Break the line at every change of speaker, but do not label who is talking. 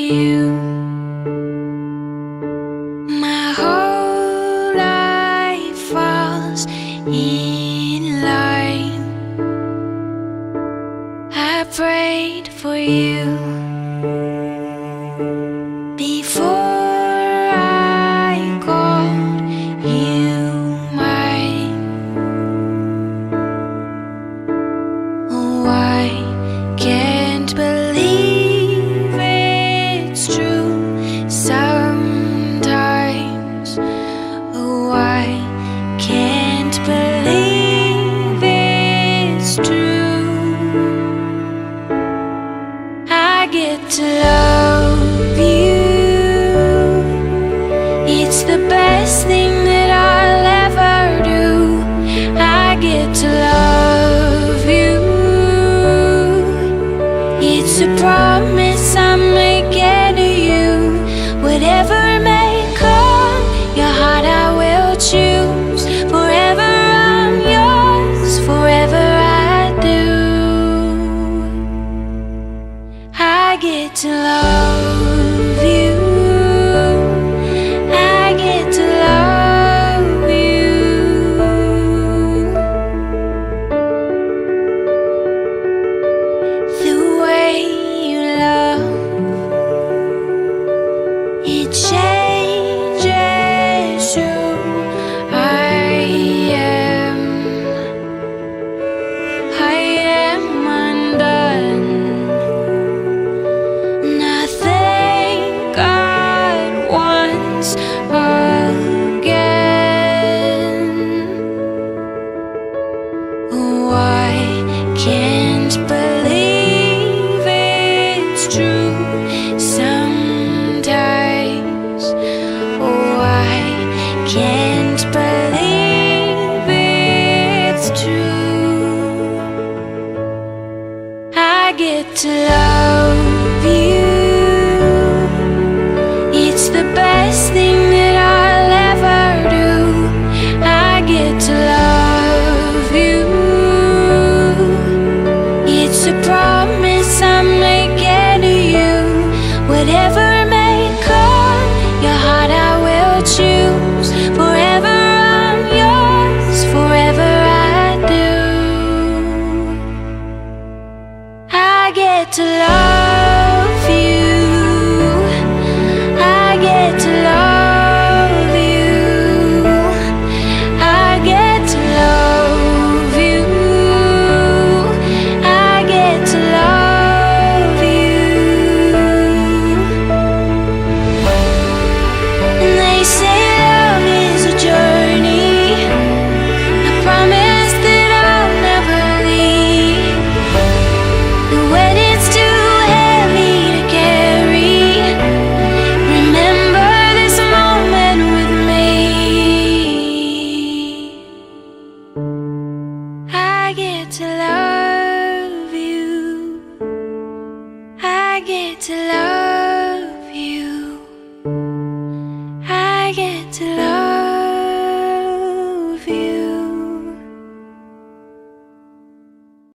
you. My whole life falls in line. I prayed for you before I called you mine. Oh, I can't believe it's true sometimes. Oh, I can't believe it's true. I get to love you. It's the best thing that I'll ever do. I get to love you. It's a promise I'm making to you. Whatever may come, your heart I will choose. Forever I'm yours, forever I do. I get to love you. I get to love you. The way you love, it changes who I am. I am undone, and I thank God once again. Oh, I can't believe it's true sometimes. Oh, I can't believe it's true. I get to love you. It's the best thing that I'll ever do. I get to love you. It's a promise I'm making to you. Whatever may come, your heart I will choose. Forever I'm yours, forever I do. I get to love you. I get to love you. I get to love you. I get to love you. And they say love is a journey. I promise that I'll never leave. The wedding's too heavy to carry. Remember this moment with me. I get to love you. I get to love